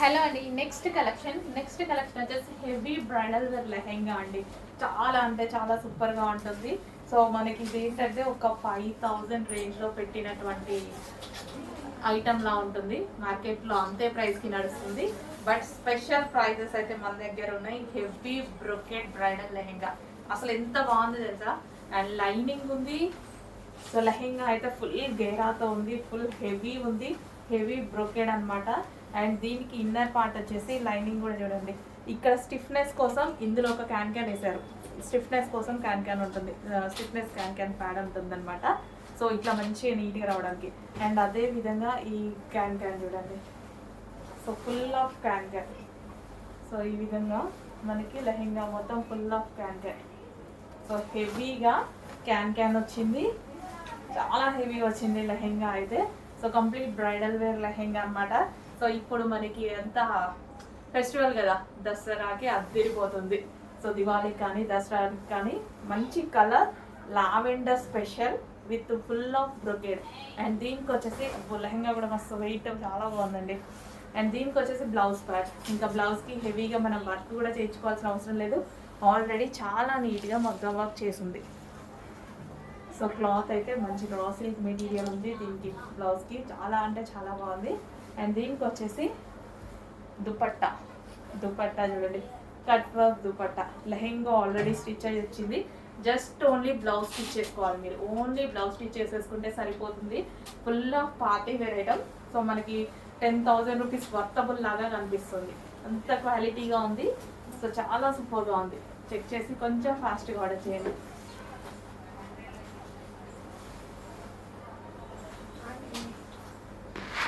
Hello అండి. Next collection వచ్చేసి heavy bridal wear lehenga అండి. చాలా అంటే చాలా సూపర్గా ఉంటుంది. సో మనకి ఇది ఏంటంటే ఒక 5000 రేంజ్లో పెట్టినటువంటి ఐటమ్లా ఉంటుంది. మార్కెట్లో అంతే ప్రైస్కి నడుస్తుంది. బట్ స్పెషల్ ప్రైజెస్ అయితే మన దగ్గర ఉన్నాయి. హెవీ బ్రొకెట్ బ్రైడల్ లెహెంగా అసలు ఎంత బాగుంది తెలుసా. అండ్ లైనింగ్ ఉంది. సో లెహెంగా అయితే ఫుల్ గేరాతో ఉంది, ఫుల్ హెవీ ఉంది, హెవీ బ్రొకెడ్ అనమాట. అండ్ దీనికి ఇన్నర్ పార్ట్ వచ్చేసి లైనింగ్ కూడా చూడండి. ఇక్కడ స్టిఫ్నెస్ కోసం ఇందులో ఒక క్యాన్ వేశారు. స్టిఫ్నెస్ కోసం క్యాన్ ఉంటుంది, స్టిఫ్నెస్ క్యాన్ ప్యాడ్ ఉంటుంది అనమాట. సో ఇట్లా మంచిగా నీట్గా రావడానికి. అండ్ అదే విధంగా ఈ క్యాన్ చూడండి. సో ఫుల్ ఆఫ్ క్యాన్. సో ఈ విధంగా మనకి లెహెంగా మొత్తం ఫుల్ ఆఫ్ క్యాన్. సో హెవీగా క్యాన్ వచ్చింది, చాలా హెవీ వచ్చింది లెహెంగా అయితే. So complete bridal wear lehenga అనమాట. సో ఇప్పుడు మనకి ఎంత ఫెస్టివల్ కదా, దసరాకి అద్దరిపోతుంది. సో దివాళీకి కానీ దసరాకి కానీ మంచి colour lavender special with full of brocade. And దీనికి వచ్చేసి లెహంగా కూడా మస్తు వెయిట్ చాలా బాగుందండి. అండ్ దీనికి వచ్చేసి బ్లౌజ్ ప్యాడ్. ఇంకా బ్లౌజ్కి హెవీగా మనం వర్క్ కూడా చేయించుకోవాల్సిన అవసరం లేదు. ఆల్రెడీ చాలా నీట్గా మగ్గం వర్క్ చేసింది. సో క్లాత్ అయితే మంచి రా సిల్క్ మెటీరియల్ ఉంది దీనికి. బ్లౌజ్కి చాలా అంటే చాలా బాగుంది. అండ్ దీనికి వచ్చేసి దుపట్టా చూడండి, cut work dupatta. Lehenga already stitch అయ్యి వచ్చింది. జస్ట్ ఓన్లీ బ్లౌజ్ స్టిచ్ చేసుకోవాలి మీరు. ఓన్లీ బ్లౌజ్ స్టిచ్ చేసేసుకుంటే సరిపోతుంది. Full of party wear item. So మనకి 10,000 రూపీస్ వర్తబుల్ లాగా కనిపిస్తుంది. అంత క్వాలిటీగా ఉంది. సో చాలా సూపర్గా ఉంది. చెక్ చేసి కొంచెం ఫాస్ట్గా ఆర్డర్ చేయండి.